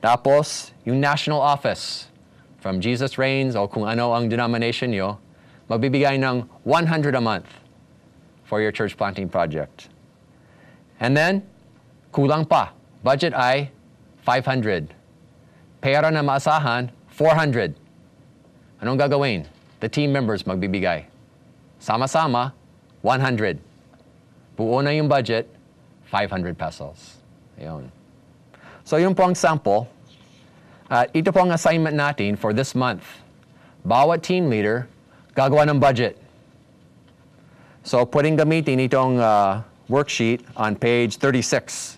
Tapos, yung national office, from Jesus Reigns o kung ano ang denomination nyo, magbibigay ng 100 a month for your church planting project. And then, kulang pa. Budget ay 500. Pera na maasahan, 400. Anong gagawin? The team members magbibigay. Sama-sama, 100. Buo na yung budget, 500 pesos. Ayun. So yun po ang sample. At ito po ang assignment natin for this month. Bawat team leader, gagawa ng budget. So pwedeng gamitin itong worksheet on page 36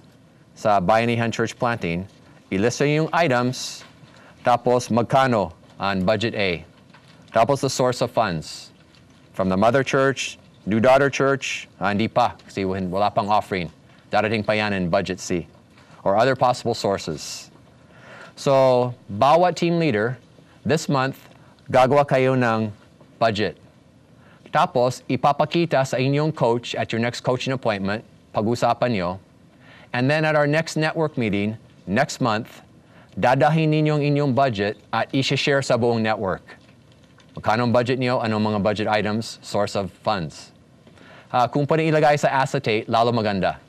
sa Bayanihan Church Planting. Ilista yung items, tapos magkano on budget A. Tapos the source of funds. From the mother church, new daughter church, hindi pa, kasi wala pang offering. Darating pa yan in budget C. Or other possible sources. So, bawat team leader, this month, gagawa kayo ng budget. Tapos, ipapakita sa inyong coach at your next coaching appointment, pag-usapan nyo. And then at our next network meeting, next month, dadahin ninyo ang inyong budget at i-share sa buong network. Magkano ang budget nyo, anong mga budget items, source of funds. Kung pwede ilagay sa acetate, lalo maganda.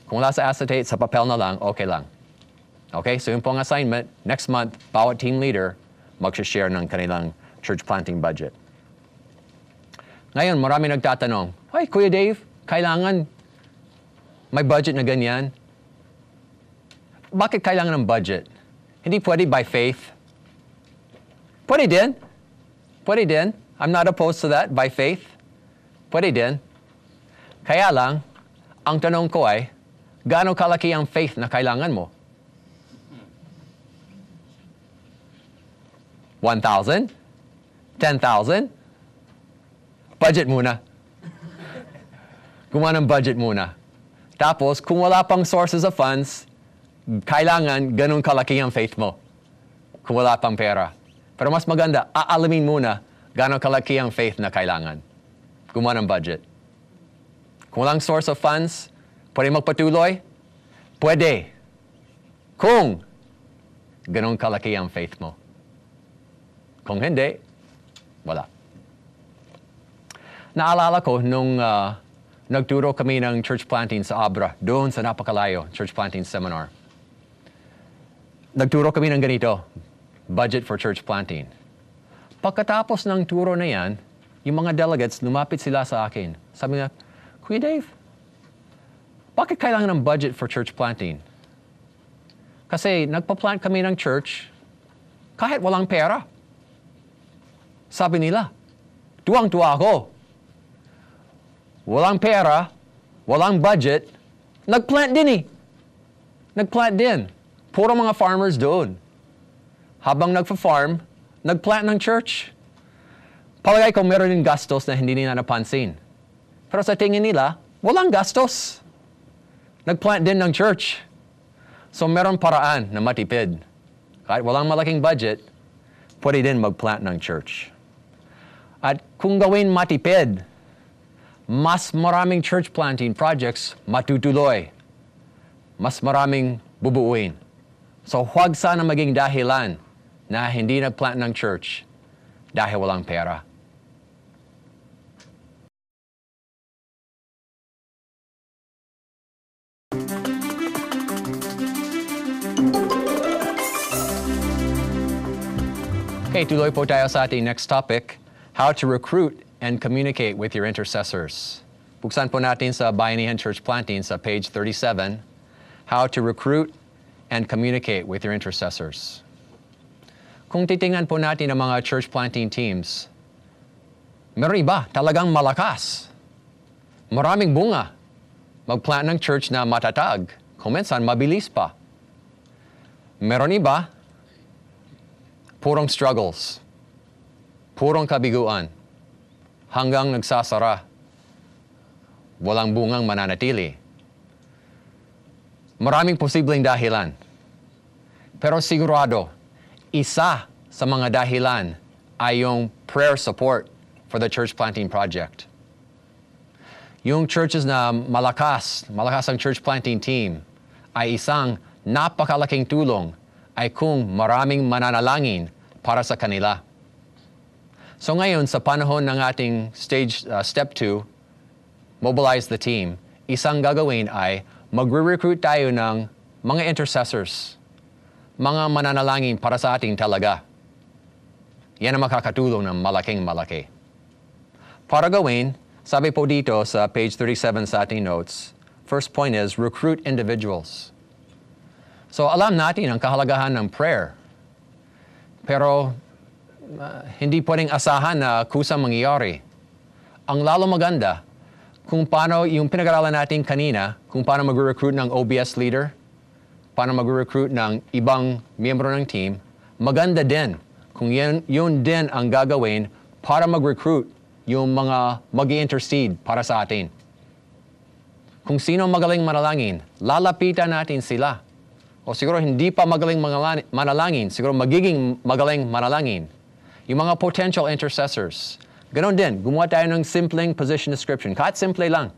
Kung wala sa acetate, sa papel na lang, okay lang. Okay, so yun po ang assignment. Next month, bawat team leader mag-share ng kanilang church planting budget. Ngayon, marami nagtatanong, "Ay, Kuya Dave, kailangan may budget na ganyan? Bakit kailangan ng budget? Hindi pwede by faith?" Pwede din. Pwede din. I'm not opposed to that, by faith. Pwede din. Kaya lang, ang tanong ko ay, gaano kalaki ang faith na kailangan mo? 1,000? 10,000? Budget muna. Gumawa ng budget muna. Tapos, kung wala pang sources of funds, kailangan ganun kalaki ang faith mo. Kung wala pang pera. Pero mas maganda, aalamin muna gaano kalaki ang faith na kailangan. Gumawa ng budget. Kung walang source of funds, pwede magpatuloy? Pwede. Kung ganun kalaki ang faith mo. Kung hindi, wala. Naalala ko nung nagturo kami ng church planting sa Abra, doon sa napakalayo, church planting seminar. Nagturo kami ng ganito, budget for church planting. Pagkatapos ng turo na yan, yung mga delegates, lumapit sila sa akin. Sabi nga, "Kuya Dave, bakit kailangan ng budget for church planting?" Kasi nagpa-plant kami ng church kahit walang pera. Sabi nila, tuwang-tuwa ako. Walang pera, walang budget, nag-plant din eh. Nag-plant din. Puro mga farmers doon. Habang nagpa-farm, nag-plant ng church. Palagay ko meron din gastos na hindi nila napansin. Pero sa tingin nila, walang gastos. Nag-plant din ng church. So meron paraan na matipid. Kahit walang malaking budget, pwede din mag-plant ng church. At kung gawin matipid, mas maraming church planting projects matutuloy. Mas maraming bubuuin. So huwag sana maging dahilan na hindi nagplant ng church dahil walang pera. Okay, tuloy po tayo sa ating next topic, how to recruit and communicate with your intercessors. Buksan po natin sa Bayanihan Church Planting sa page 37, how to recruit and communicate with your intercessors. Kung titingnan po natin ang mga church planting teams, meron iba talagang malakas. Maraming bunga. Mag-plant ng church na matatag. Kung minsan, mabilis pa. Meron iba, purong struggles, purong kabiguan, hanggang nagsasara, walang bungang mananatili. Maraming posibleng dahilan. Pero sigurado, isa sa mga dahilan ay yung prayer support for the church planting project. Yung churches na malakas ang church planting team, ay isang napakalaking tulong ay kung maraming mananalangin para sa kanila. So ngayon, sa panahon ng ating step 2, mobilize the team, isang gagawin ay magre-recruit tayo ng mga intercessors, mga mananalangin para sa ating talaga. Yan ang makakatulong ng malaking-malaki. Para gawin, sabi po dito sa page 37 sa ating notes, first point is recruit individuals. So alam natin ang kahalagahan ng prayer. Pero hindi pwedeng asahan na kusang mangyayari. Ang lalo maganda, kung paano yung pinag-aralan natin kanina, kung paano mag-recruit ng OBS leader, paano mag-recruit ng ibang miyembro ng team, maganda din kung yun din ang gagawin para mag-recruit yung mga mag-i-intercede para sa atin. Kung sino magaling manalangin, lalapitan natin sila. O siguro hindi pa magaling manalangin, siguro magiging magaling manalangin. Yung mga potential intercessors. Ganon din, gumawa tayo ng simpleng position description. Kahit simple lang.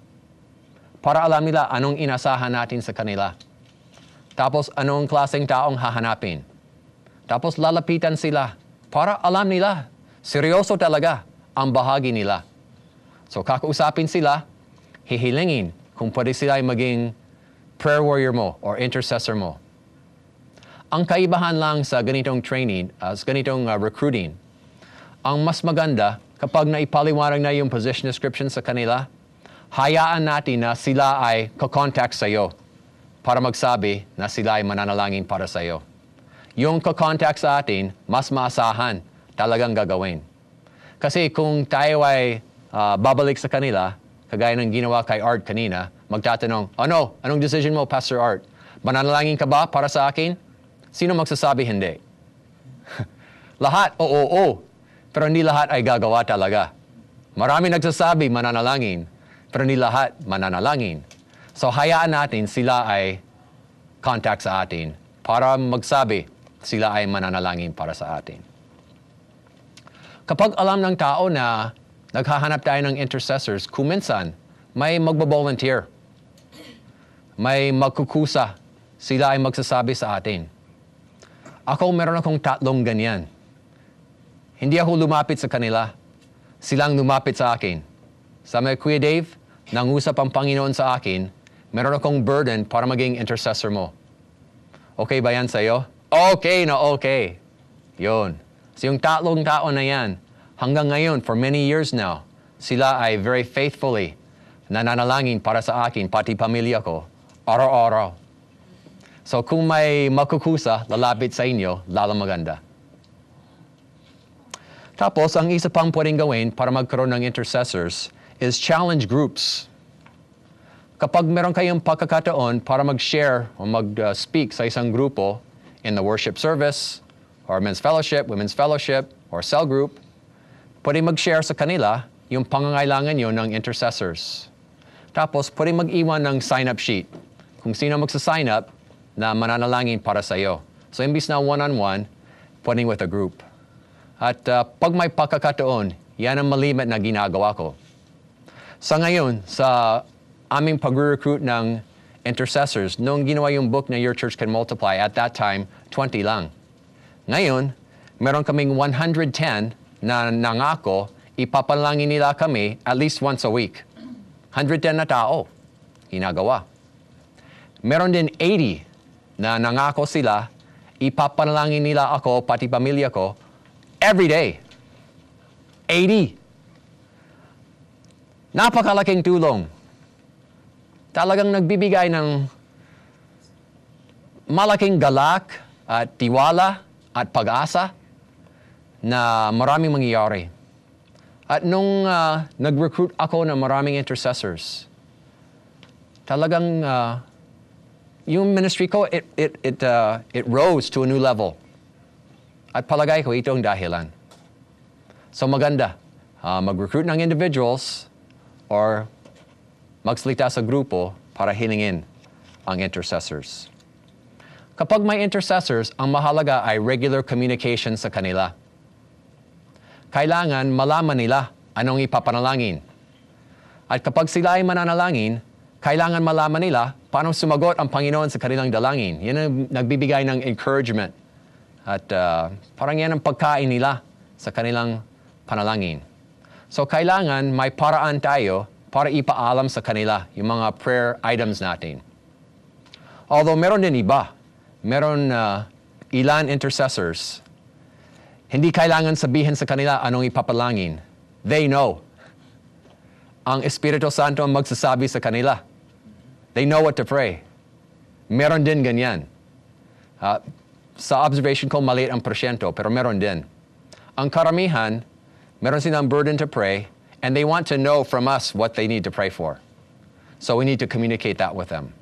Para alam nila anong inasahan natin sa kanila. Tapos anong klaseng taong hahanapin. Tapos lalapitan sila para alam nila. Seryoso talaga ang bahagi nila. So kakausapin sila, hihilingin kung pwede sila ay maging prayer warrior mo or intercessor mo. Ang kaibahan lang sa ganitong training, sa ganitong recruiting, ang mas maganda kapag naipaliwanag na yung position description sa kanila, hayaan natin na sila ay kakontact sa iyo para magsabi na sila ay mananalangin para sa iyo. Yung kakontact sa atin, mas maasahan talagang gagawin. Kasi kung tayo ay babalik sa kanila, kagaya ng ginawa kay Art kanina, magtatanong, anong decision mo, Pastor Art? Mananalangin ka ba para sa akin? Sino magsasabi hindi? Lahat, oo. Pero hindi lahat ay gagawa talaga. Marami nagsasabi mananalangin, pero hindi lahat mananalangin. So hayaan natin sila ay contact sa atin para magsabi sila ay mananalangin para sa atin. Kapag alam ng tao na naghahanap tayo ng intercessors, kuminsan may magbo-volunteer. May magkukusa. Sila ay magsasabi sa atin. Meron akong 3 ganyan. Hindi ako lumapit sa kanila. Silang lumapit sa akin. Sabi, Kuya Dave, nangusap ang Panginoon sa akin, meron akong burden para maging intercessor mo. Okay ba yan sa'yo? Okay na okay. Yun. So yung 3 tao na yan, hanggang ngayon, for many years now, sila ay very faithfully nananalangin para sa akin, pati pamilya ko, araw-araw. So kung may makukusa, lalapit sa inyo, lalo maganda. Tapos, ang isa pang pwedeng gawin para magkaroon ng intercessors is challenge groups. Kapag meron kayong pagkakataon para mag-share o mag-speak sa isang grupo in the worship service, or men's fellowship, women's fellowship, or cell group, pwede mag-share sa kanila yung pangangailangan nyo ng intercessors. Tapos, pwede mag-iwan ng sign-up sheet. Kung sino magsa-sign up, na mananalangin para sa iyo. So, imbis na one-on-one, pwedeng with a group. At pag may pagkakataon, yan ang malimit na ginagawa ko. Sa ngayon, sa aming pag-recruit ng intercessors, nung ginawa yung book na Your Church Can Multiply, at that time, 20 lang. Ngayon, meron kaming 110 na nangako, ipapanalangin nila kami at least once a week. 110 na tao, ginagawa. Meron din 80 na nangako sila, ipapanalangin nila ako, pati pamilya ko, every day. 80. Napakalaking tulong. Talagang nagbibigay ng malaking galak at tiwala at pag-asa na maraming mangyayari. At nung nag-recruit ako ng maraming intercessors, talagang yung ministry ko, it rose to a new level. At palagay ko, ito ang dahilan. So maganda, mag-recruit ng individuals or magsalita sa grupo para hilingin ang intercessors. Kapag may intercessors, ang mahalaga ay regular communication sa kanila. Kailangan malaman nila anong ipapanalangin. At kapag sila ay mananalangin, kailangan malaman nila paano sumagot ang Panginoon sa kanilang dalangin. Yan ang nagbibigay ng encouragement. At parang yan ang pagkain nila sa kanilang panalangin. So kailangan may paraan tayo para ipaalam sa kanila yung mga prayer items natin. Although meron din iba, meron ilan intercessors, hindi kailangan sabihin sa kanila anong ipapalangin. They know. Ang Espiritu Santo ang magsasabi sa kanila. They know what to pray. Meron din ganyan. Sa observation ko, maliit ang porsyento, pero meron din. Ang karamihan, meron silang burden to pray, and they want to know from us what they need to pray for. So we need to communicate that with them.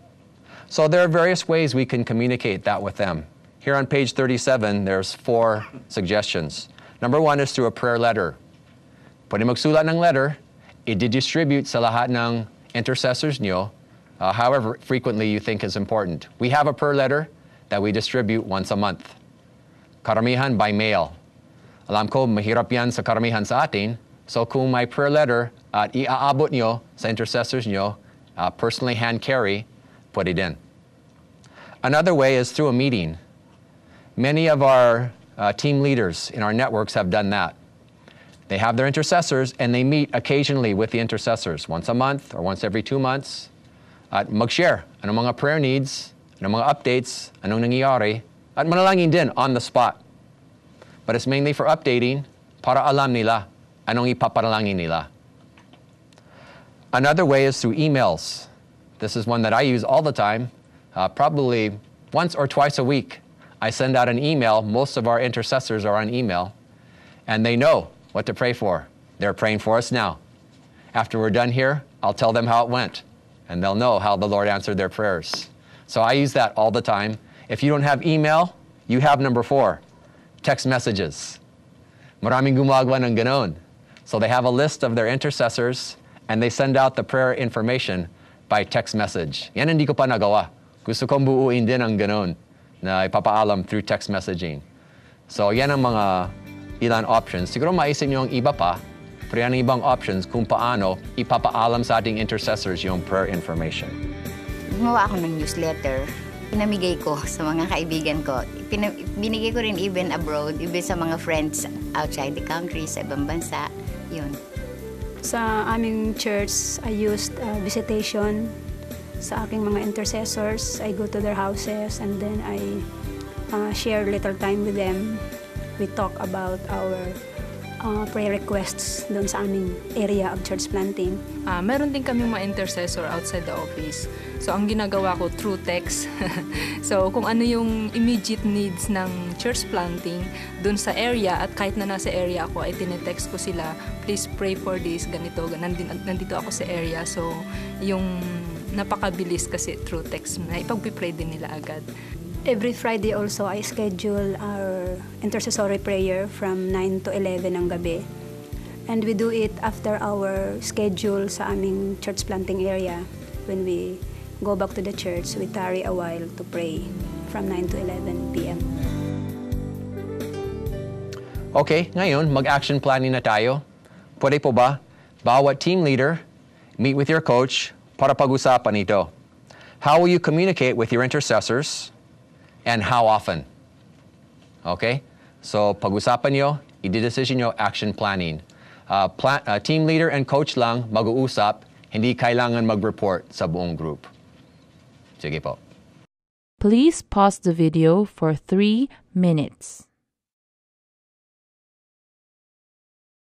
So there are various ways we can communicate that with them. Here on page 37, there's 4 suggestions. Number 1 is through a prayer letter. Pwede magsulat ng letter, i-distribute sa lahat ng intercessors nyo, however frequently you think is important. We have a prayer letter that we distribute once a month. Karamihan by mail. Alam ko, mahirap yan sa karamihan sa atin. So kung may prayer letter at iaabot nyo sa intercessors nyo, personally hand carry, pwede din. Another way is through a meeting. Many of our team leaders in our networks have done that. They have their intercessors and they meet occasionally with the intercessors, once a month or once every 2 months, at mag-share anong mga prayer needs, anong mga updates, anong nangyayari, at manalangin din on the spot. But it's mainly for updating para alam nila anong ipapanalangin nila. Another way is through emails. This is one that I use all the time, probably once or twice a week. I send out an email. Most of our intercessors are on email, and they know what to pray for. They're praying for us now. After we're done here, I'll tell them how it went, and they'll know how the Lord answered their prayers. So I use that all the time. If you don't have email, you have number 4, text messages. Maraming gumagawa ng ganon. So they have a list of their intercessors, and they send out the prayer information by text message. Yan hindi ko pa nagawa. Gusto kong buuin din ang ganon na ipapaalam through text messaging. So yan ang mga ilan options. Siguro maisip niyo ang iba pa, pero yan ang ibang options kung paano ipapaalam sa ating intercessors yung prayer information.
Gumawa ako ng newsletter. Pinamigay ko sa mga kaibigan ko. Binigay ko rin even abroad, even sa mga friends outside the country, sa ibang bansa. Yun.
Sa aming church, I used visitation sa aking mga intercessors. I go to their houses and then I share little time with them. We talk about our prayer requests doon sa aming area of church planting.
Meron din kaming mga intercessor outside the office. So ang ginagawa ko through text. So kung ano yung immediate needs ng church planting doon sa area, at kahit na nasa area ako, ay tinetext ko sila, please pray for this, ganito, nandito ako sa area. So yung napakabilis kasi through text na ipag-pray din nila agad.
Every Friday also, I schedule our intercessory prayer from 9 to 11 ng gabi. And we do it after our schedule sa aming church planting area. When we go back to the church, we tarry a while to pray from 9 to 11 p.m.
Okay, ngayon, mag-action planning na tayo. Pwede po ba, bawat team leader, meet with your coach para pag-usapan ito. How will you communicate with your intercessors and how often? Okay? So pag-usapan nyo, i-decision nyo action planning. Team leader and coach lang mag-uusap, hindi kailangan mag-report sa buong group. Sige po.
Please pause the video for 3 minutes.